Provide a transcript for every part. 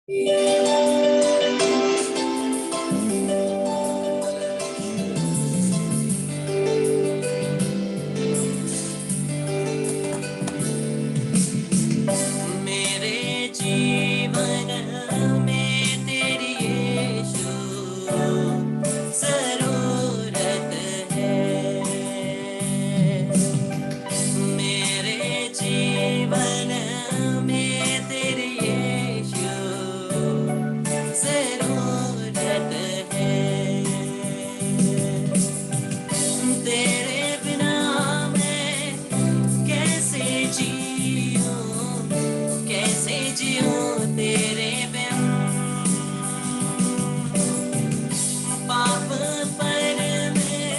मेरे जीवन में तेरी यीशु जरूरत है। मेरे जीवन में तेरी यीशु जरूरत है। तेरे बिना मैं कैसे जीऊं, कैसे जीऊं तेरे बिन। पाप पर मैं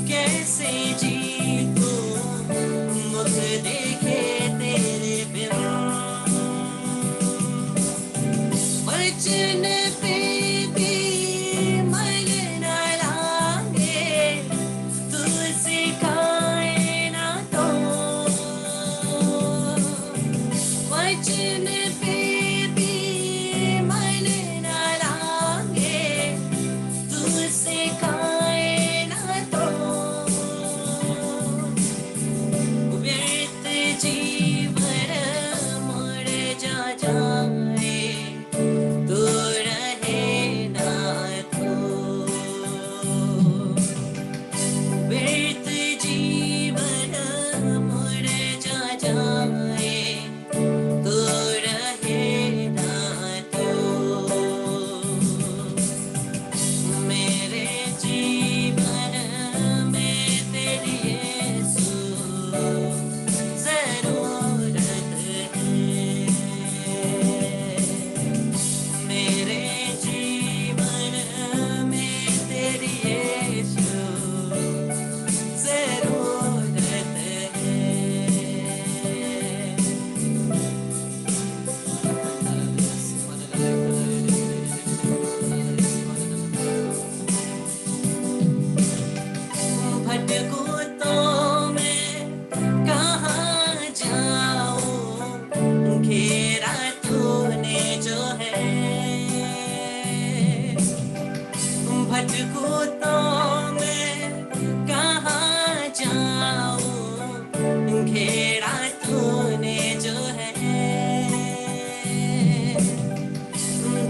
कैसे जीऊं, मुख देखे तेरे बिन। वचन पे भी मन न लागे, तू सिखाए ना तो। वचन पे भी मन न लागे, तू सिखाए ना तो। व्यर्थ जीवन मुड़ जाए, तू रहे ना तो। व्यर्थ जीवन मुड़ जाए, तू रहे ना तो। मेरे जीवन में तेरी यीशु जरूरत है। मेरे जीवन में तेरी यीशु जरूरत है। भटकूं तो मैं कहाँ जाऊं, घेरा तूने जो है। भटकूं तो मैं कहाँ जाऊं, घेरा तूने जो है।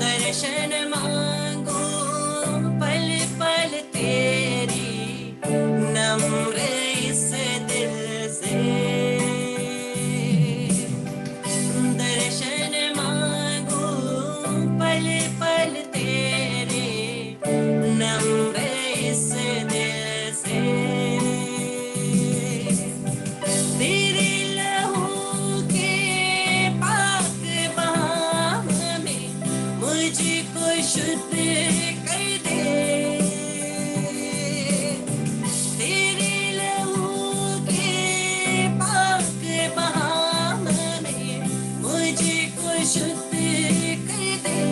दर्शन मांगू पल पल तेरी, नम्र इस दिल से। दर्शन मांगू पल पल तेरे, नम्र इस दिल से। तेरे लहू के पाक बाम में मुझको शुद्ध कर दे। तेरे लहू के पाक बाम में मुझको शुद्ध कर दे।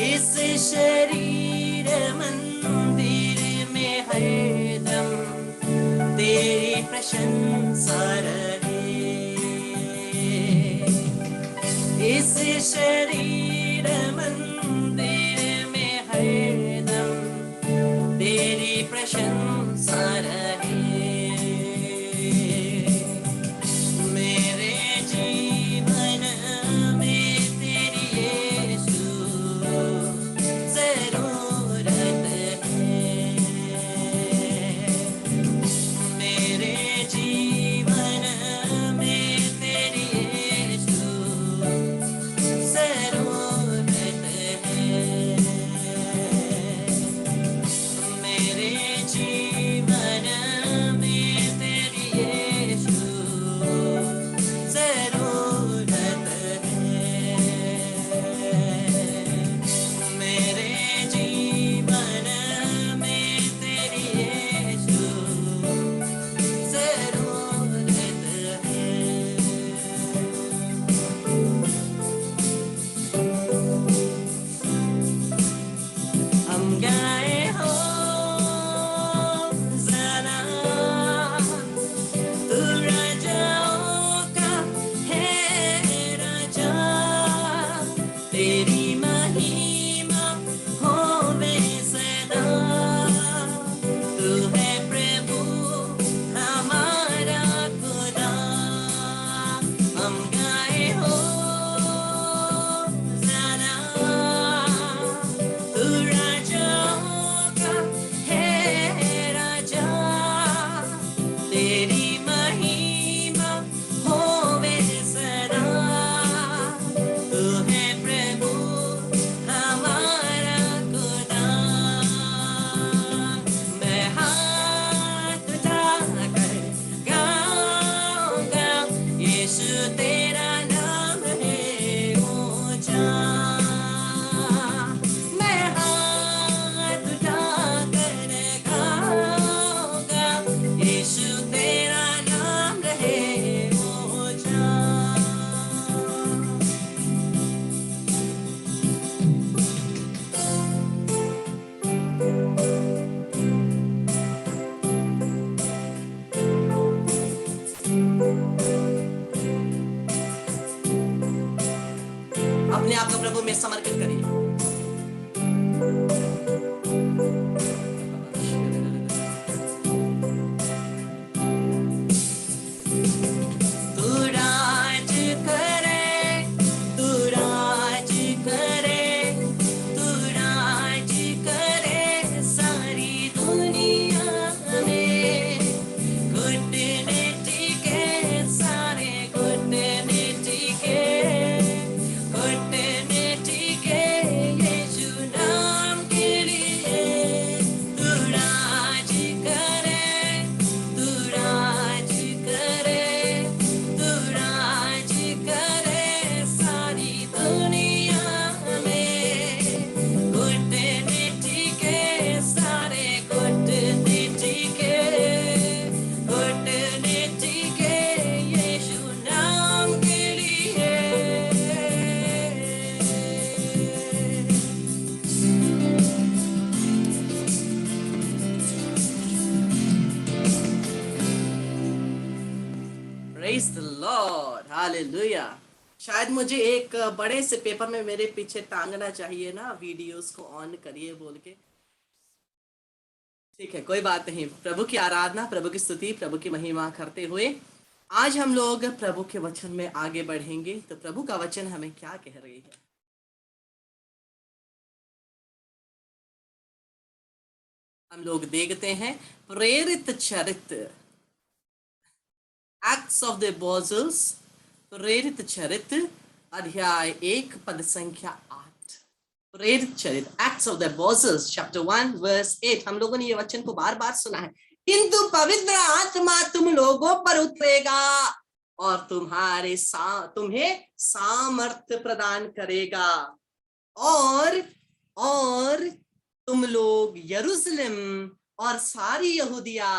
इस शरीर मंदिर में हरदम तेरी प्रशंसा रहे। इस शरीर मंदिर में हरदम तेरी प्रशंसा रहे। मेरे जीवन में तेरी यीशु जरूरत है। मेरे जीवन में तेरी यीशु जरूरत हम गाए हो जाना, तू राजाओं का है राजा, तेरी महिमा होवे सदा, तू है प्रभु हमारा खुदा। मैं हाथ उठाकर गाऊंगा, यीशु तेरा नाम है ऊंचा। मैं हाथ उठाकर गाऊंगा, यीशु तेरा नाम है ऊंचा। अपने आप को प्रभु में समर्पित करिए। तू राज करे, तू राज करे, तू राज करे सारी दुनिया में। घुटने टिके सारे घुटने टिके, घुटने टिके यीशु नाम के लिए। तू राज करे, तू राज करे, तू राज करे सारी दुनिया में। घुटने टिके सारे घुटने टिके, घुटने टिके यीशु नाम के लिए। Praise the Lord, Hallelujah। शायद मुझे एक बड़े से पेपर में मेरे पीछे टांगना चाहिए ना, वीडियोस को ऑन करिए बोल के। ठीक है, कोई बात नहीं। प्रभु की आराधना, प्रभु की स्तुति, प्रभु की महिमा करते हुए आज हम लोग प्रभु के वचन में आगे बढ़ेंगे। तो प्रभु का वचन हमें क्या कह रही है? हम लोग देखते हैं प्रेरित चरित्र, एक्ट्स ऑफ द एपोस्टल्स, प्रेरित चरित्र अध्याय 1 पद संख्या 8। प्रेरित चरित्र, acts of the apostles chapter 1 verse 8। हम लोगों ने ये वचन को बार बार सुना है। किंतु पवित्र आत्मा तुम लोगों पर उतरेगा और तुम्हें सामर्थ्य प्रदान करेगा, और तुम लोग यरूशलेम और सारी यहूदिया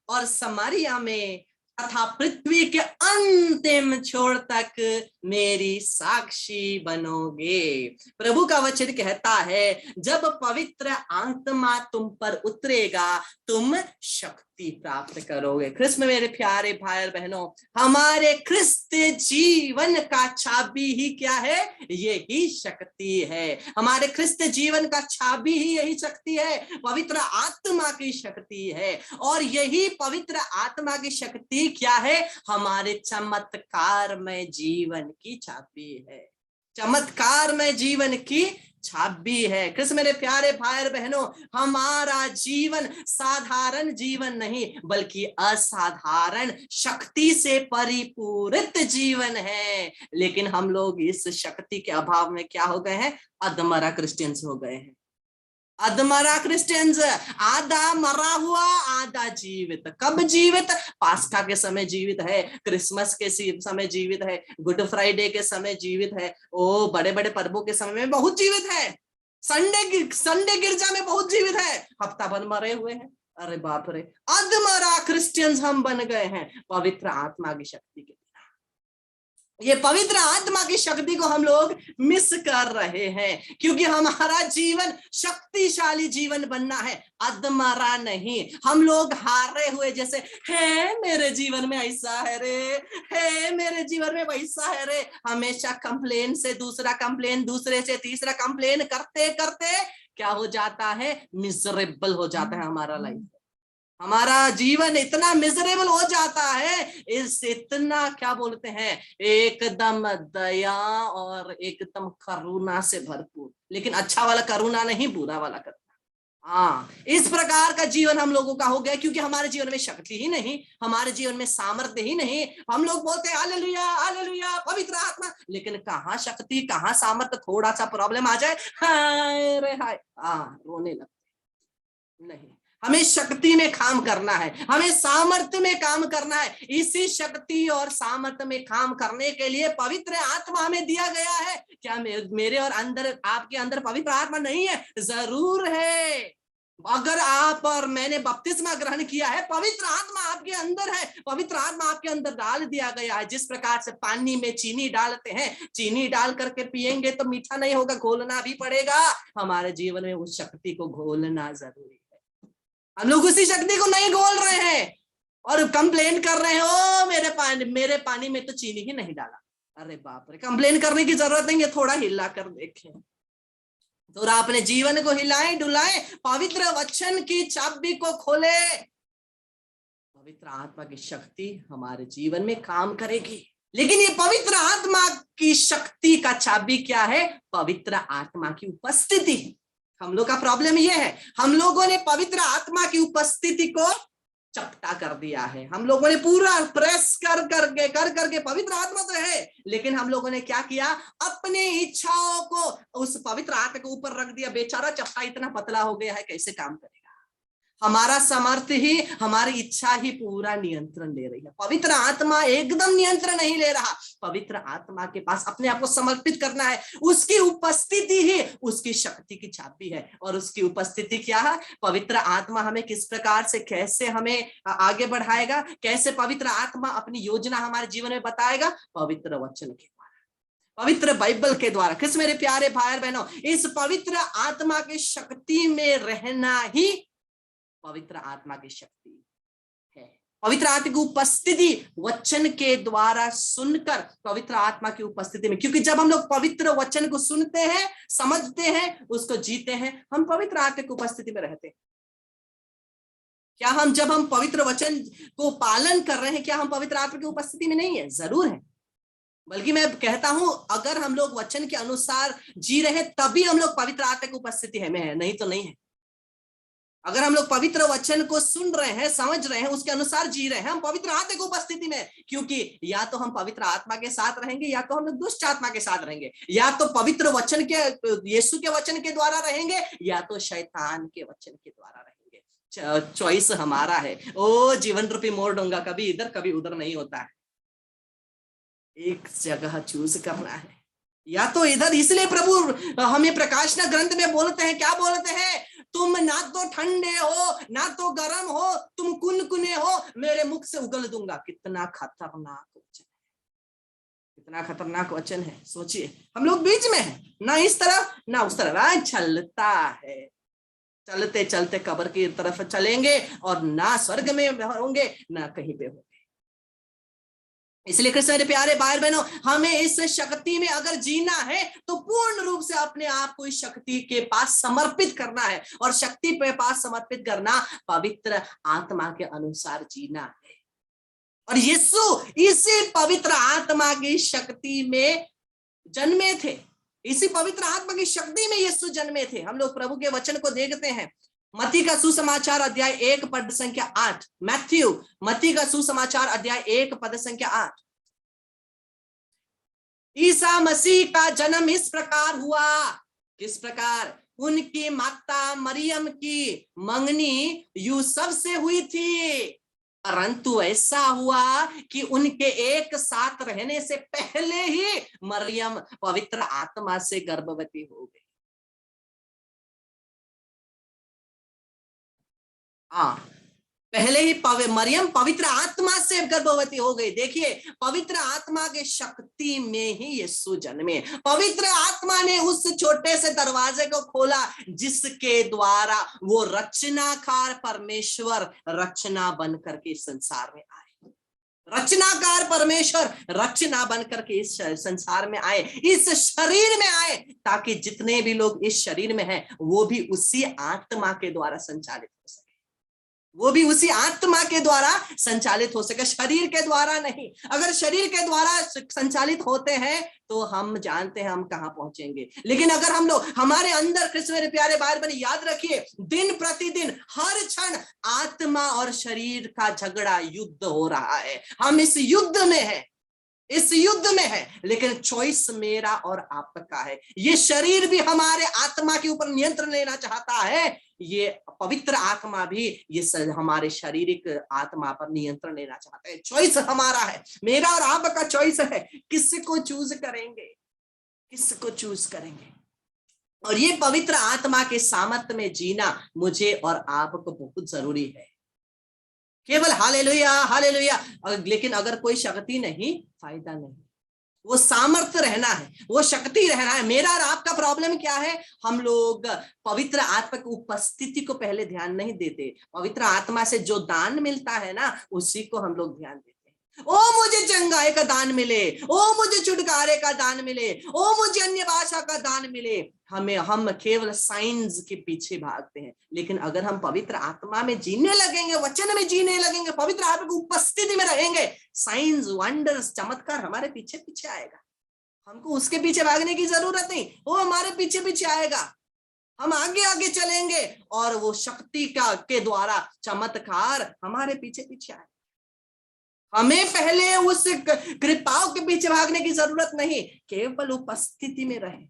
और समारिया में तथा पृथ्वी के अंतिम छोर तक मेरी साक्षी बनोगे। प्रभु का वचन कहता है जब पवित्र आत्मा तुम पर उतरेगा तुम शक्ति प्राप्त करोगे। ख्रिस्त में मेरे प्यारे भाई और बहनों, हमारे ख्रिस्त जीवन का चाबी ही क्या है? यही शक्ति है। हमारे ख्रिस्त जीवन का चाबी ही यही शक्ति है, पवित्र आत्मा की शक्ति है। और यही पवित्र आत्मा की शक्ति क्या है? हमारे चमत्कारमय जीवन की चाबी है, चमत्कारमय जीवन की चाबी है। कृष्ण मेरे प्यारे भाई और बहनों, हमारा जीवन साधारण जीवन नहीं बल्कि असाधारण शक्ति से परिपूरित जीवन है। लेकिन हम लोग इस शक्ति के अभाव में क्या हो गए हैं? अधमरा क्रिश्चियंस हो गए हैं। अधमरा क्रिश्चियंस, आधा मरा हुआ आधा जीवित। कब जीवित? पास्का के समय जीवित है, क्रिसमस के समय जीवित है, गुड फ्राइडे के समय जीवित है, ओ बड़े बड़े पर्वों के समय में बहुत जीवित है, संडे गिरजा में बहुत जीवित है, हफ्ता भर मरे हुए हैं। अरे बाप रे, अधमरा क्रिश्चियंस हम बन गए हैं पवित्र आत्मा की शक्ति के। ये पवित्र आत्मा की शक्ति को हम लोग मिस कर रहे हैं क्योंकि हमारा जीवन शक्तिशाली जीवन बनना है, अधमरा नहीं। हम लोग हारे हुए जैसे, है मेरे जीवन में ऐसा है रे, है मेरे जीवन में वैसा है रे। हमेशा कंप्लेन से दूसरा कंप्लेन, दूसरे से तीसरा कंप्लेन करते करते क्या हो जाता है? मिजरेबल हो जाता है हमारा लाइफ। हमारा जीवन इतना मिजरेबल हो जाता है, इस इतना क्या बोलते हैं, एकदम दया और एकदम करुणा से भरपूर, लेकिन अच्छा वाला करुणा नहीं, बुरा वाला करुणा। हाँ, इस प्रकार का जीवन हम लोगों का हो गया, क्योंकि हमारे जीवन में शक्ति ही नहीं, हमारे जीवन में सामर्थ्य ही नहीं। हम लोग बोलते हैं हालेलुया हालेलुया पवित्र आत्मा, लेकिन कहाँ शक्ति, कहाँ सामर्थ्य, थोड़ा सा प्रॉब्लम आ जाए हाय रे हाय, रोने लगते। नहीं, हमें शक्ति में काम करना है, हमें सामर्थ्य में काम करना है। इसी शक्ति और सामर्थ्य में काम करने के लिए पवित्र आत्मा हमें दिया गया है। क्या मेरे और अंदर, आपके अंदर पवित्र आत्मा नहीं है? जरूर है। अगर आप और मैंने बपतिस्मा ग्रहण किया है, पवित्र आत्मा आपके अंदर है, पवित्र आत्मा आपके अंदर डाल दिया गया है। जिस प्रकार से पानी में चीनी डालते हैं, चीनी डाल करके पिएंगे तो मीठा नहीं होगा, घोलना भी पड़ेगा। हमारे जीवन में उस शक्ति को घोलना जरूरी है। हम लोग उसी शक्ति को नहीं घोल रहे हैं और कंप्लेन कर रहे हैं, ओ मेरे पानी में तो चीनी ही नहीं डाला। अरे बाप रे, कंप्लेन करने की जरूरत नहीं है, थोड़ा हिला कर देखें, थोड़ा अपने जीवन को हिलाएं डुलाएं, पवित्र वचन की चाबी को खोले। पवित्र आत्मा की शक्ति हमारे जीवन में काम करेगी। लेकिन ये पवित्र आत्मा की शक्ति का चाबी क्या है? पवित्र आत्मा की उपस्थिति। हम लोग का प्रॉब्लम यह है, हम लोगों ने पवित्र आत्मा की उपस्थिति को चपटा कर दिया है। हम लोगों ने पूरा प्रेस कर करके पवित्र आत्मा तो है, लेकिन हम लोगों ने क्या किया, अपने इच्छाओं को उस पवित्र आत्मा के ऊपर रख दिया। बेचारा चपटा इतना पतला हो गया है, कैसे काम करेगा? हमारा सामर्थ्य ही, हमारी इच्छा ही पूरा नियंत्रण ले रही है। पवित्र आत्मा एकदम नियंत्रण नहीं ले रहा। पवित्र आत्मा के पास अपने आप को समर्पित करना है। उसकी उपस्थिति ही उसकी शक्ति की चाबी है। और उसकी उपस्थिति क्या है? पवित्र आत्मा हमें किस प्रकार से, कैसे हमें आगे बढ़ाएगा, कैसे पवित्र आत्मा अपनी योजना हमारे जीवन में बताएगा? पवित्र वचन के द्वारा, पवित्र बाइबल के द्वारा। किस मेरे प्यारे भाई बहनों, इस पवित्र आत्मा की शक्ति में रहना ही पवित्र आत्मा की शक्ति है। पवित्र आत्मा की उपस्थिति वचन के द्वारा सुनकर, पवित्र आत्मा की उपस्थिति में, क्योंकि जब हम लोग पवित्र वचन को सुनते हैं, समझते हैं, उसको जीते हैं, हम पवित्र आत्मा की उपस्थिति में रहते हैं। क्या हम, जब हम पवित्र वचन को पालन कर रहे हैं, क्या हम पवित्र आत्मा की उपस्थिति में नहीं है? जरूर है। बल्कि मैं कहता हूं, अगर हम लोग वचन के अनुसार जी रहे तभी हम लोग पवित्र आत्मा की उपस्थिति में है, नहीं तो नहीं है। अगर हम लोग पवित्र वचन को सुन रहे हैं, समझ रहे हैं, उसके अनुसार जी रहे हैं, हम पवित्र आत्मा की उपस्थिति में। क्योंकि या तो हम पवित्र आत्मा के साथ रहेंगे, या तो हम लोग दुष्ट आत्मा के साथ रहेंगे। या तो पवित्र वचन के, यीशु के वचन के द्वारा रहेंगे, या तो शैतान के वचन के द्वारा रहेंगे। चॉइस हमारा है। ओ जीवन रूपी मोड़ डोंगा कभी इधर कभी उधर नहीं होता है, एक जगह चूज करना है, या तो इधर। इसलिए प्रभु हमें प्रकाशना ग्रंथ में बोलते हैं, क्या बोलते हैं? तुम ना तो ठंडे हो ना तो गर्म हो, तुम कुनकुने हो, मेरे मुख से उगल दूंगा। कितना खतरनाक वचन है, कितना खतरनाक वचन है। सोचिए, हम लोग बीच में हैं, ना इस तरफ ना उस तरफ, चलता है। चलते चलते कब्र की तरफ चलेंगे और ना स्वर्ग में होंगे ना कहीं पे होंगे। इसलिए कृष्ण मेरे प्यारे भाई बहनों, हमें इस शक्ति में अगर जीना है तो पूर्ण रूप से अपने आप को इस शक्ति के पास समर्पित करना है। और शक्ति के पास समर्पित करना पवित्र आत्मा के अनुसार जीना है। और यीशु इसी पवित्र आत्मा की शक्ति में जन्मे थे, इसी पवित्र आत्मा की शक्ति में यीशु जन्मे थे। हम लोग प्रभु के वचन को देखते हैं। मत्ती का सुसमाचार अध्याय 1 पद संख्या 8। मत्ती का सुसमाचार अध्याय 1 पद संख्या 8। ईसा मसीह का जन्म इस प्रकार हुआ। किस प्रकार? उनकी माता मरियम की मंगनी यूसुफ से हुई थी, परंतु ऐसा हुआ कि उनके एक साथ रहने से पहले ही मरियम पवित्र आत्मा से गर्भवती हो गई। पहले ही मरियम पवित्र आत्मा से गर्भवती हो गई। देखिए, पवित्र आत्मा के शक्ति में ही यीशु जन्मे। पवित्र आत्मा ने उस छोटे से दरवाजे को खोला जिसके द्वारा वो रचनाकार परमेश्वर रचना बनकर के संसार में आए। रचनाकार परमेश्वर रचना बनकर के इस संसार में आए, इस शरीर में आए, ताकि जितने भी लोग इस शरीर में हैं वो भी उसी आत्मा के द्वारा संचालित हो सके। वो भी उसी आत्मा के द्वारा संचालित हो सके, शरीर के द्वारा नहीं। अगर शरीर के द्वारा संचालित होते हैं तो हम जानते हैं हम कहां पहुंचेंगे। लेकिन अगर हम लोग हमारे अंदर, कृष्ण मेरे प्यारे भाई बहन, याद रखिए, दिन प्रतिदिन हर क्षण आत्मा और शरीर का झगड़ा, युद्ध हो रहा है। हम इस युद्ध में है, इस युद्ध में है, लेकिन चॉइस मेरा और आपका है। ये शरीर भी हमारे आत्मा के ऊपर नियंत्रण लेना चाहता है, ये पवित्र आत्मा भी ये हमारे शारीरिक आत्मा पर नियंत्रण लेना चाहता है। चॉइस हमारा है, मेरा और आपका चॉइस है, किसको चूज करेंगे, किसको चूज करेंगे। और ये पवित्र आत्मा के सामर्थ्य में जीना मुझे और आपको बहुत जरूरी है। केवल हालेलुया हालेलुया, लेकिन अगर कोई शक्ति नहीं, फायदा नहीं। वो सामर्थ्य रहना है, वो शक्ति रहना है। मेरा और आपका प्रॉब्लम क्या है, हम लोग पवित्र आत्मा की उपस्थिति को पहले ध्यान नहीं देते। पवित्र आत्मा से जो दान मिलता है ना, उसी को हम लोग ध्यान देते हैं। ओ मुझे चंगाई का दान मिले, ओ मुझे छुटकारे का दान मिले, ओ मुझे अन्य भाषा का दान मिले। हम केवल साइंस के पीछे भागते हैं। लेकिन अगर हम पवित्र आत्मा में जीने लगेंगे, वचन में जीने लगेंगे, पवित्र आत्मा की उपस्थिति में रहेंगे, साइंस, वंडर्स, चमत्कार हमारे पीछे पीछे आएगा। हमको उसके पीछे भागने की जरूरत नहीं, वो हमारे पीछे पीछे आएगा। हम आगे आगे चलेंगे और वो शक्ति के द्वारा चमत्कार हमारे पीछे पीछे आएगा। हमें पहले उस कृपाओं के पीछे भागने की जरूरत नहीं, केवल उपस्थिति में रहे।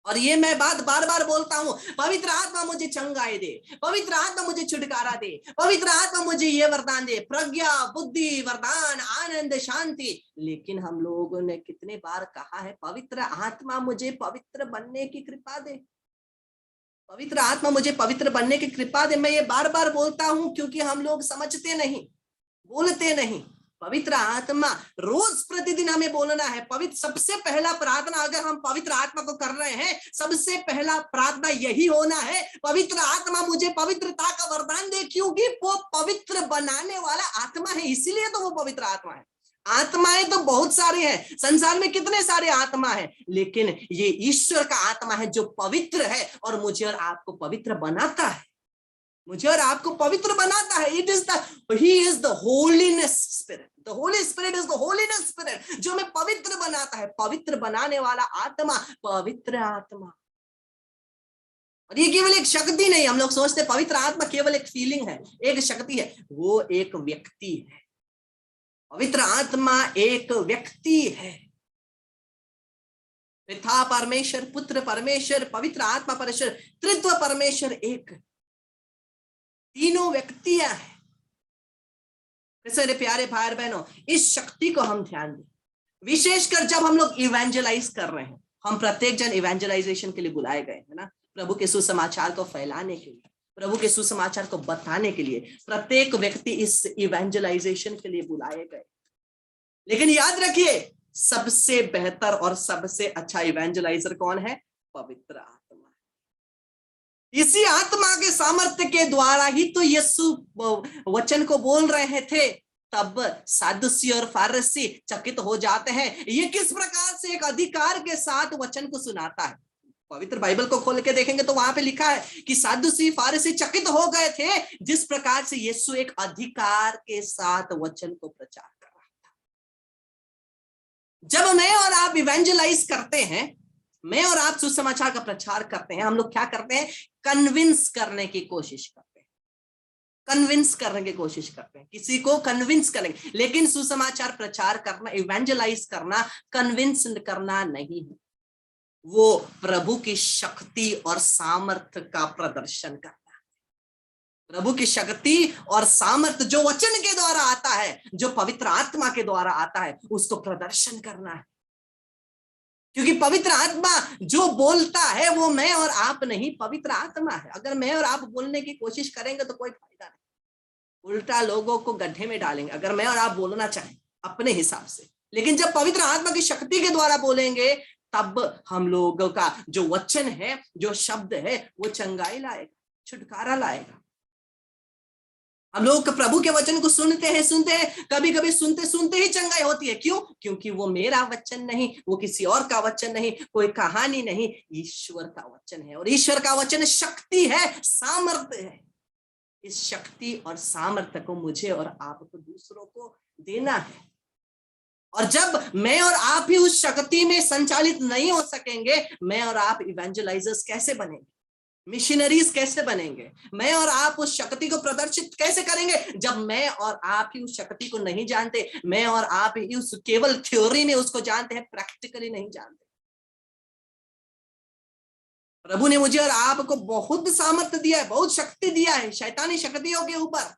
और ये मैं बात बार बार बोलता हूं, पवित्र आत्मा मुझे चंगाई दे, पवित्र आत्मा मुझे छुटकारा दे, पवित्र आत्मा मुझे ये वरदान दे, प्रज्ञा, बुद्धि, वरदान, आनंद, शांति। लेकिन हम लोगों ने कितने बार कहा है, पवित्र आत्मा मुझे पवित्र बनने की कृपा दे, पवित्र आत्मा मुझे पवित्र बनने की कृपा दे। मैं ये बार बार बोलता हूं क्योंकि हम लोग समझते नहीं, बोलते नहीं। पवित्र आत्मा रोज प्रतिदिन हमें बोलना है। पवित्र सबसे पहला प्रार्थना अगर हम पवित्र आत्मा को कर रहे हैं, सबसे पहला प्रार्थना यही होना है, पवित्र आत्मा मुझे पवित्रता का वरदान दे, क्योंकि वो पवित्र बनाने वाला आत्मा है, इसीलिए तो वो पवित्र आत्मा है। आत्माएं तो बहुत सारी हैं, संसार में कितने सारे आत्मा है, लेकिन ये ईश्वर का आत्मा है जो पवित्र है और मुझे और आपको पवित्र बनाता है, मुझे और आपको पवित्र बनाता है। It is the, he is the holiness spirit. The Holy Spirit is the holiness spirit, जो हमें पवित्र बनाता है, पवित्र बनाने वाला आत्मा, पवित्र आत्मा। और ये केवल एक शक्ति नहीं, हम लोग सोचते पवित्र आत्मा केवल एक फीलिंग है, एक शक्ति है, वो एक व्यक्ति है। पवित्र आत्मा एक व्यक्ति है। पिता परमेश्वर, पुत्र परमेश्वर, पवित्र आत्मा परमेश्वर, त्रित्व परमेश्वर एक, तीनों व्यक्तियां हैं। मेरे प्यारे भाई बहनों, इस शक्ति को हम ध्यान दें, विशेषकर जब हम लोग इवेंजलाइज कर रहे हैं। हम प्रत्येक जन इवेंजलाइजेशन के लिए बुलाए गए हैं ना, प्रभु के सुसमाचार को फैलाने के लिए, प्रभु के सुसमाचार को बताने के लिए प्रत्येक व्यक्ति इस इवेंजलाइजेशन के लिए बुलाए गए। लेकिन याद रखिए, सबसे बेहतर और सबसे अच्छा इवेंजलाइजर कौन है? पवित्र आत्मा। इसी आत्मा के सामर्थ्य के द्वारा ही तो यीशु वचन को बोल रहे थे, तब सादुसी और फारसी चकित हो जाते हैं, ये किस प्रकार से एक अधिकार के साथ वचन को सुनाता है। पवित्र बाइबल को खोल के देखेंगे तो वहां पे लिखा है कि सादुसी फारसी चकित हो गए थे, जिस प्रकार से यीशु एक अधिकार के साथ वचन को प्रचार कर रहा था। जब मैं और आप इवेंजलाइज करते हैं, मैं और आप सुसमाचार का प्रचार करते हैं, हम लोग क्या करते हैं? कन्विंस करने की कोशिश करते हैं, कन्विंस करने की कोशिश करते हैं, किसी को कन्विंस करेंगे। लेकिन सुसमाचार प्रचार करना, इवेंजलाइज करना, कन्विंस करना नहीं है, वो प्रभु की शक्ति और सामर्थ्य का प्रदर्शन करना है। प्रभु की शक्ति और सामर्थ्य जो वचन के द्वारा आता है, जो पवित्र आत्मा के द्वारा आता है, उसको प्रदर्शन करना है। क्योंकि पवित्र आत्मा जो बोलता है वो मैं और आप नहीं, पवित्र आत्मा है। अगर मैं और आप बोलने की कोशिश करेंगे तो कोई फायदा नहीं, उल्टा लोगों को गड्ढे में डालेंगे, अगर मैं और आप बोलना चाहें अपने हिसाब से। लेकिन जब पवित्र आत्मा की शक्ति के द्वारा बोलेंगे, तब हम लोगों का जो वचन है, जो शब्द है, वो चंगाई लाएगा, छुटकारा लाएगा। हम लोग प्रभु के वचन को सुनते हैं, कभी कभी सुनते सुनते ही चंगाई होती है। क्यों? क्योंकि वो मेरा वचन नहीं, वो किसी और का वचन नहीं, कोई कहानी नहीं, ईश्वर का वचन है। और ईश्वर का वचन शक्ति है, सामर्थ्य है। इस शक्ति और सामर्थ्य को मुझे और आपको दूसरों को देना है। और जब मैं और आप ही उस शक्ति में संचालित नहीं हो सकेंगे, मैं और आप इवेंजलाइजर्स कैसे बनेंगे, मिशनरीज कैसे बनेंगे? मैं और आप उस शक्ति को प्रदर्शित कैसे करेंगे जब मैं और आप ही उस शक्ति को नहीं जानते, मैं और आप ही उस केवल थ्योरी में उसको जानते हैं, प्रैक्टिकली नहीं जानते। प्रभु ने मुझे और आपको बहुत सामर्थ्य दिया है, बहुत शक्ति दिया है शैतानी शक्तियों के ऊपर,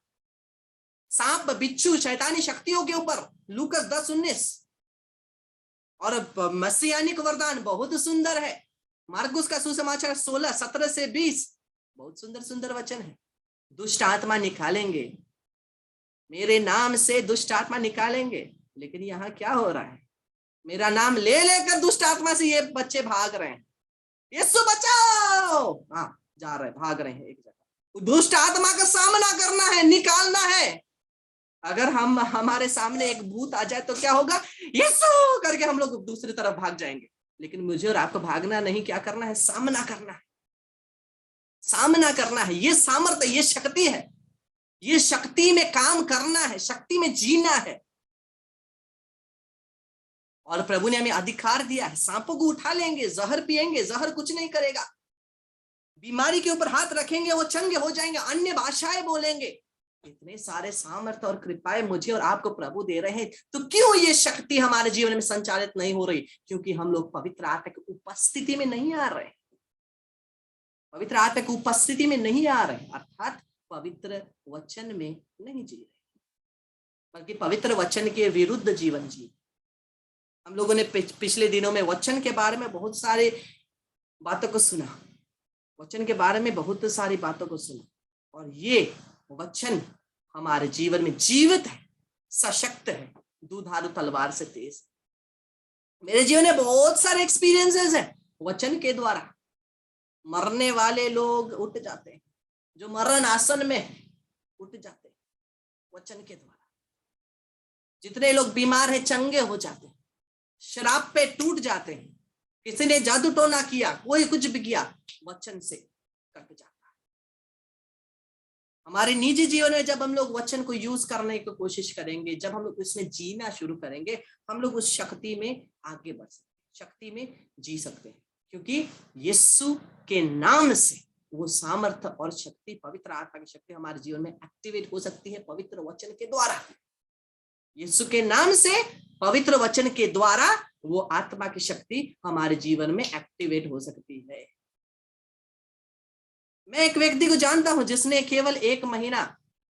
सांप बिच्छू शैतानी शक्तियों के ऊपर, लूकस 10:19। और मसीहानिक वरदान बहुत सुंदर है, मार्कुस का सुसमाचार 16:17-20, बहुत सुंदर सुंदर वचन है। दुष्ट आत्मा निकालेंगे, मेरे नाम से दुष्ट आत्मा निकालेंगे। लेकिन यहाँ क्या हो रहा है? मेरा नाम ले लेकर दुष्ट आत्मा से ये बच्चे भाग रहे हैं, यीशु बचाओ, हाँ जा रहे, भाग रहे हैं एक जगह। दुष्ट आत्मा का सामना करना है, निकालना है। अगर हमारे सामने एक भूत आ जाए तो क्या होगा? यीशु करके हम लोग दूसरी तरफ भाग जाएंगे। लेकिन मुझे और आपको भागना नहीं, क्या करना है? सामना करना है, सामना करना है। ये सामर्थ्य, ये शक्ति है, ये शक्ति में काम करना है, शक्ति में जीना है। और प्रभु ने हमें अधिकार दिया है, सांपों को उठा लेंगे, जहर पिएंगे, जहर कुछ नहीं करेगा। बीमारी के ऊपर हाथ रखेंगे, वो चंगे हो जाएंगे, अन्य भाषाएं बोलेंगे। इतने सारे सामर्थ्य और कृपाएं मुझे और आपको प्रभु दे रहे हैं, तो क्यों ये शक्ति हमारे जीवन में संचालित नहीं हो रही? क्योंकि हम लोग पवित्र आत्मा की उपस्थिति में नहीं आ रहे, पवित्र आत्मा की उपस्थिति में नहीं आ रहे, अर्थात पवित्र वचन में नहीं जी रहे, बल्कि पवित्र वचन के विरुद्ध जीवन जी। हम लोगों ने पिछले दिनों में वचन के बारे में बहुत सारी बातों को सुना, वचन के बारे में बहुत सारी बातों को सुना, और ये वचन हमारे जीवन में जीवित है, सशक्त है, दुधारू तलवार से तेज। मेरे जीवन में बहुत सारे एक्सपीरियंसेस हैं वचन के द्वारा। मरने वाले लोग उठ जाते हैं, जो मरण आसन में उठ जाते हैं वचन के द्वारा। जितने लोग बीमार हैं चंगे हो जाते हैं, शराब पे टूट जाते हैं, किसी ने जादू टोना किया, कोई कुछ भी किया, वचन से कट जाता है। हमारे निजी जीवन में जब हम लोग वचन को यूज करने की कोशिश करेंगे, जब हम लोग उसमें जीना शुरू करेंगे, हम लोग उस शक्ति में आगे बढ़ सकते हैं, शक्ति में जी सकते हैं। क्योंकि यीशु के नाम से वो सामर्थ्य और शक्ति, पवित्र आत्मा की शक्ति हमारे जीवन में एक्टिवेट हो सकती है पवित्र वचन के द्वारा। यीशु के नाम से, पवित्र वचन के द्वारा वो आत्मा की शक्ति हमारे जीवन में एक्टिवेट हो सकती है। मैं एक व्यक्ति को जानता हूं जिसने केवल 1 महीना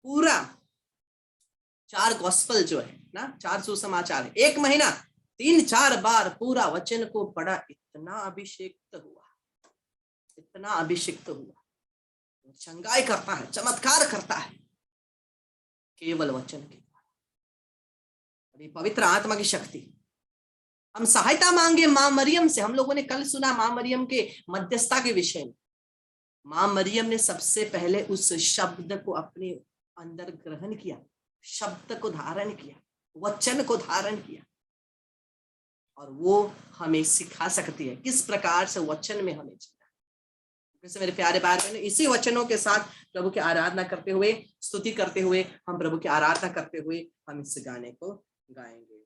पूरा 4 गॉस्पेल जो है ना, 4 सुसमाचार है, 1 महीना 3-4 बार पूरा वचन को पढ़ा, इतना अभिषेक्त हुआ, इतना अभिषेक्त हुआ। चंगाई करता है, चमत्कार करता है केवल वचन के द्वारा। अभी पवित्र आत्मा की शक्ति, हम सहायता मांगे मां मरियम से। हम लोगों ने कल सुना मां मरियम के मध्यस्थता के विषय में। मां मरियम ने सबसे पहले उस शब्द को अपने अंदर ग्रहण किया, शब्द को धारण किया, वचन को धारण किया, और वो हमें सिखा सकती है किस प्रकार से वचन में हमें जीना। जैसे मेरे प्यारे भाई बहन, इसी वचनों के साथ प्रभु की आराधना करते हुए, स्तुति करते हुए, हम प्रभु की आराधना करते हुए हम इस गाने को गाएंगे।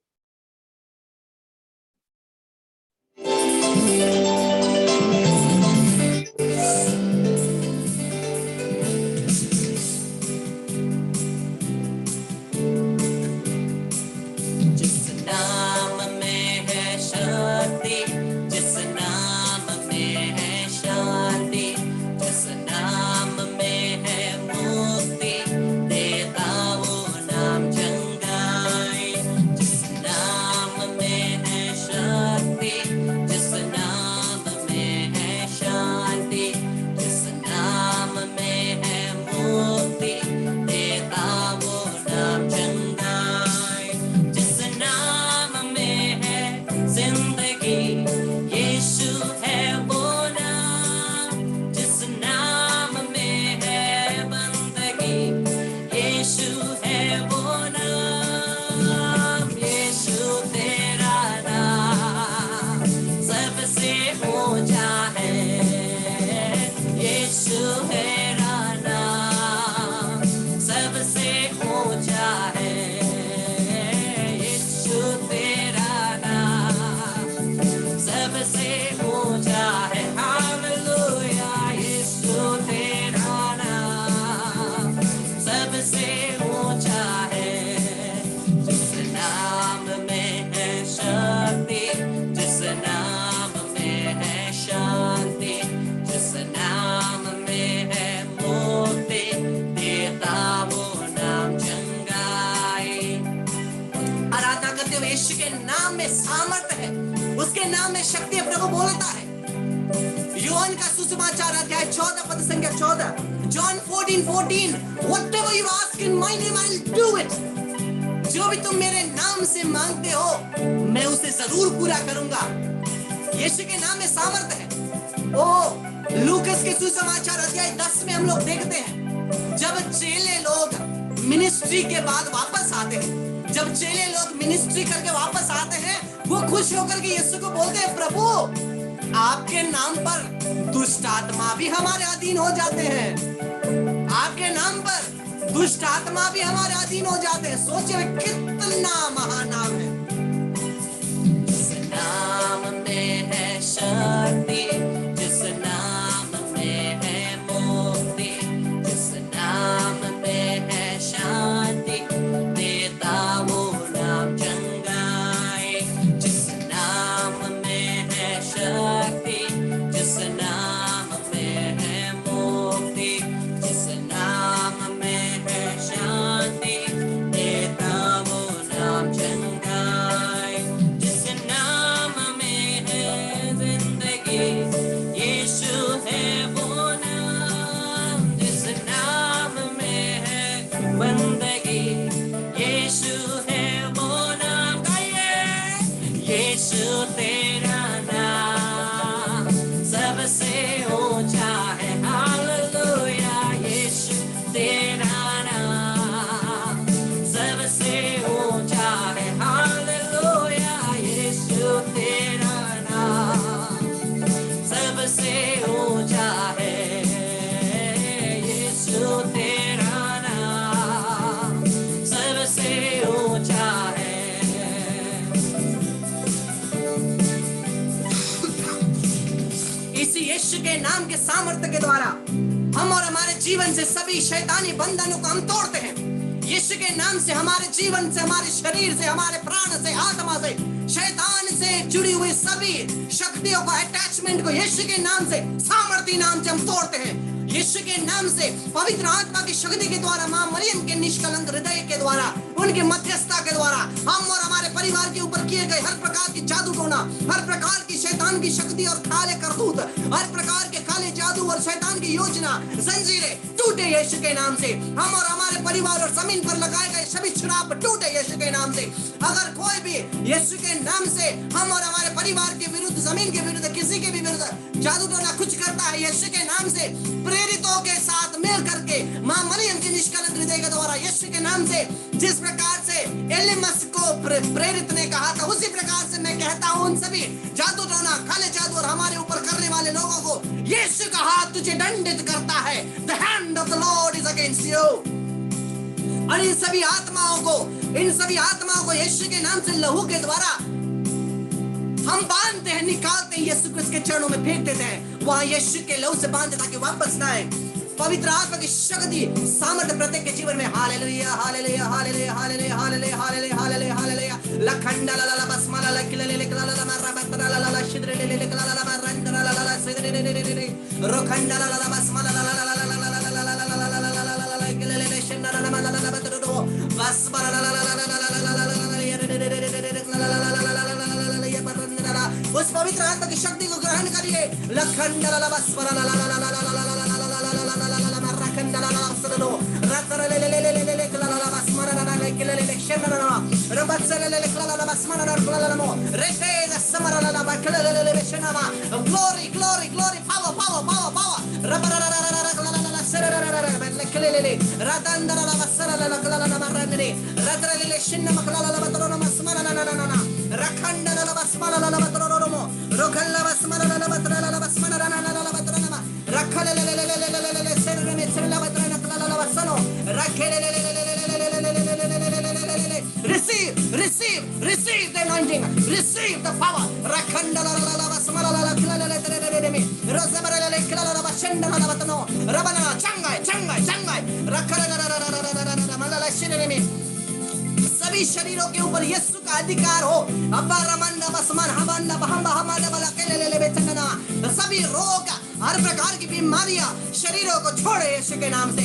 सामर्थ्य है, उसके नाम में शक्ति है, प्रभु बोलता है। यूहन्ना का सुसमाचार अध्याय 14 पद संख्या 14, John 14:14, whatever you ask in my name I'll do it। जो भी तुम मेरे नाम से मांगते हो मैं उसे जरूर पूरा करूंगा। यीशु के नाम में सामर्थ्य है। ओ लूकस के सुसमाचार अध्याय 10 में हम लोग देखते हैं, जब चेले लोग मिनिस्ट्री के बाद वापस आते हैं, जब चेले लोग मिनिस्ट्री करके वापस आते हैं, वो खुश होकर के यीशु को बोलते हैं, प्रभु आपके नाम पर दुष्ट आत्मा भी हमारे अधीन हो जाते हैं, आपके नाम पर दुष्ट आत्मा भी हमारे अधीन हो जाते हैं। सोचिए कितना महानाम है। जिस नाम में है शक्ति, जिस नाम में है मुक्ति, जिस नाम में है शांति, देता वो नाम चंगाई। जिस नाम में है शक्ति, जिस नाम में है मुक्ति, जिस नाम में है शांति, देता वो नाम चंगाई। जिस नाम में है जिंदगी, यीशु है वो नाम। जिस नाम में है बंदगी, यीशु है वो नाम। गाइए, यीशु तेरा नाम सबसे ऊंचा है। हालेलुया, यीशु तेरा नाम सबसे ऊंचा है। हालेलुया, यीशु तेरा नाम सबसे ऊंचा है। यीशु तेरा नाम सबसे ऊंचा है। इसी यीशु के नाम के सामर्थ्य के द्वारा हम और हमारे जीवन से सभी शैतानी बंधनों को हम तोड़ते हैं। यीशु के नाम से हमारे जीवन से, हमारे शरीर से, हमारे प्राण से, आत्मा से, शैतान से जुड़ी हुई सभी शक्तियों को, अटैचमेंट को यीशु के नाम से, सामर्थी नाम से हम तोड़ते हैं। यीशु के नाम से, पवित्र आत्मा की शक्ति के द्वारा, मां मरियम के निष्कलंक हृदय के द्वारा, उनकी मध्यस्थता के द्वारा हम और हमारे परिवार के ऊपर किए गए हर प्रकार की जादू टोना, हर प्रकार की शैतान की शक्ति और काले करतूत, हर प्रकार के काले जादू और शैतान की योजना, जंजीरें टूटे यीशु के नाम से। हम और हमारे परिवार और जमीन पर लगाए गए सभी श्राप टूटे यीशु के नाम से। अगर कोई भी यीशु के नाम से हम और हमारे परिवार के विरुद्ध, जमीन के विरुद्ध, किसी के भी विरुद्ध जादू टोना कुछ करता है, यीशु के नाम से प्रेरितों के साथ मिल करके, मां मरियम के निष्कलंक हृदय के द्वारा, यीशु के नाम से, जिस प्रकार से एलिमस को प्रेरित ने कहा था, उसी प्रकार से मैं कहता हूं उन सभी जादू टोना, काले जादू और हमारे ऊपर करने वाले लोगों को यीशु का हाथ तुझे दंडित करता है। The hand of the Lord is against you। और इन सभी आत्माओं को यीशु के नाम से लहू के द्वारा हम बांधते हैं, निकालते हैं, यीशु क्रिस्त के चरणों में फेंक देते हैं। वहां यीशु के लहू से बांधते ताकि वापस ना आए। पवित्र आत्मा की शक्ति, सामर्थ्य प्रत्येक के जीवन में। Hallelujah, hallelujah, hallelujah, hallelujah, hallelujah, hallelujah, hallelujah, hallelujah. लखंडा ला ला ला बस माला ला किले ले ला ला मारा बतरा ला ला शिद्रे ले ले ला ला रंडरा ला ला सिद्रे ले रोखंडा ला ला बस माला ला ला ला ला ला ला ला ला किले ले शिंडा ला ला ला बतरो बस माला ला ला ला ला ला उस पवित्र आत्मा की शक्ति को ग्रहण करिए। लखंडा ला ला बस माला ला ला ला ला ला Glory, glory, glory, power, power, power, power. Receive the anointing, receive the power. सभी शरीरों के ऊपर यीशु का अधिकार हो। सभी रोग, हर प्रकार की बीमारियां शरीरों को छोड़े यीशु के नाम से,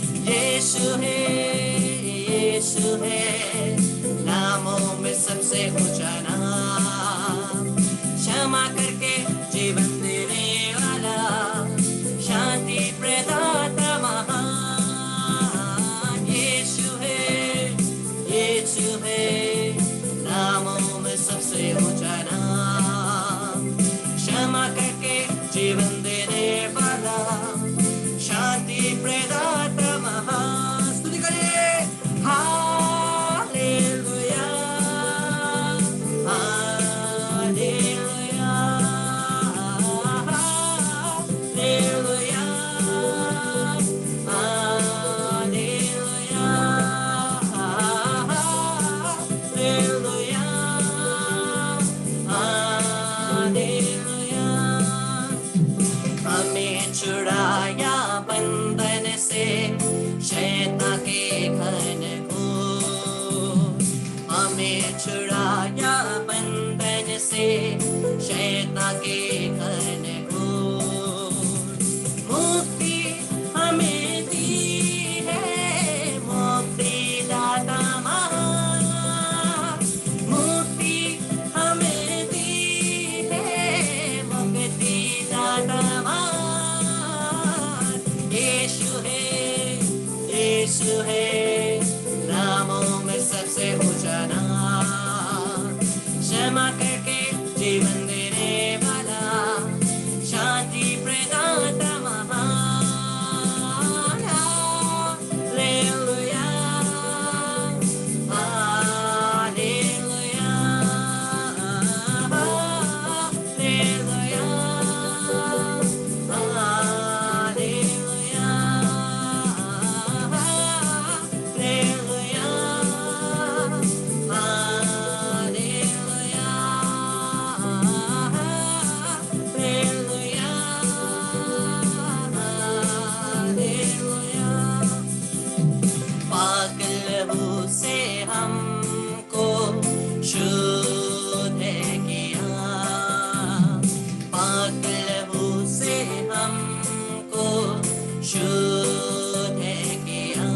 यीशु है नामों में सबसे ऊंचा नाम, क्षमा करके जीवन देने वाला, शांति प्रदाता महान। यीशु है नामों में सबसे ऊंचा नाम, क्षमा करके जीवन देने वाला, शांति प्रदाता महान। स्तुति करिए hallelujah hallelujah hallelujah hallelujah hallelujah hallelujah. हमें छुड़ाया बंधन से शैतान के घन को, हमें छुड़ाया बंधन से शैतान के घन को, मुक्ति हमें दी है मुक्ति दाता महान, मुक्ति हमें दी है मुक्ति दाता महान। यीशु है नामों में सबसे ऊंचा नाम, क्षमा करके जीवन देने वाला, शांति प्रदाता महान। हालेलुया हालेलुया हालेलुया हालेलुया से हमको शुद्ध किया, पाक लहू से हमको शुद्ध किया,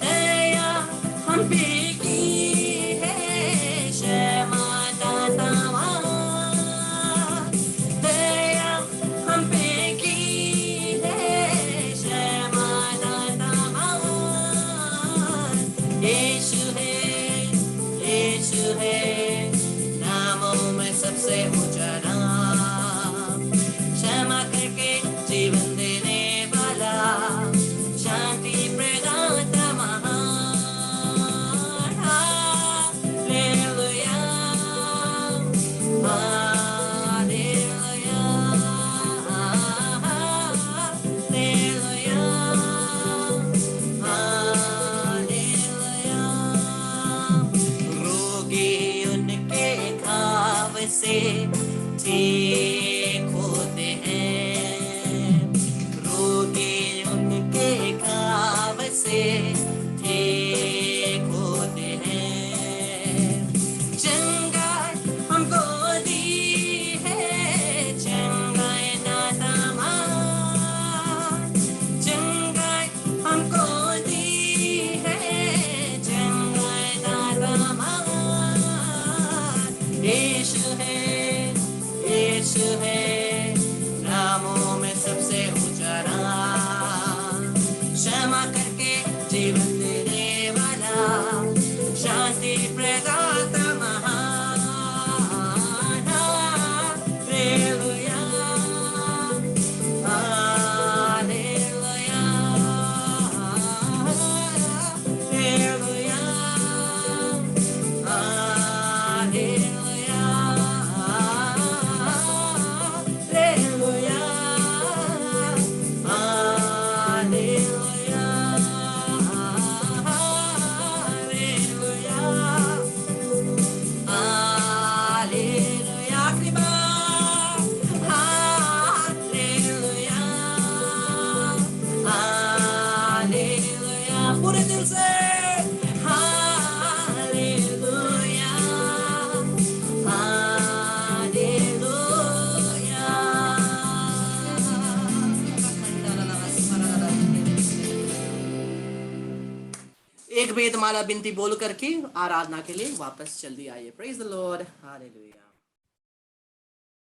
दया हम पे की है क्षमा दाता महान, दया हम पे की है क्षमा दाता महान। यीशु है नामों में सबसे ऊंचा नाम, क्षमा करके जीवन देने वाला, शांति प्रदाता महान। Hallelujah hallelujah hallelujah hallelujah. रोगी उनके घाव से ठीक होते हैं, रोगी उनके घाव से ठीक होते हैं, चंगाई हमको दी है चंगाई दाता महान, चंगाई हमको दी है चंगाई दाता महान। यीशु है नामों वेदमाला बिनती बोल करके आराधना के लिए वापस जल्दी आइए। Praise the Lord, hallelujah.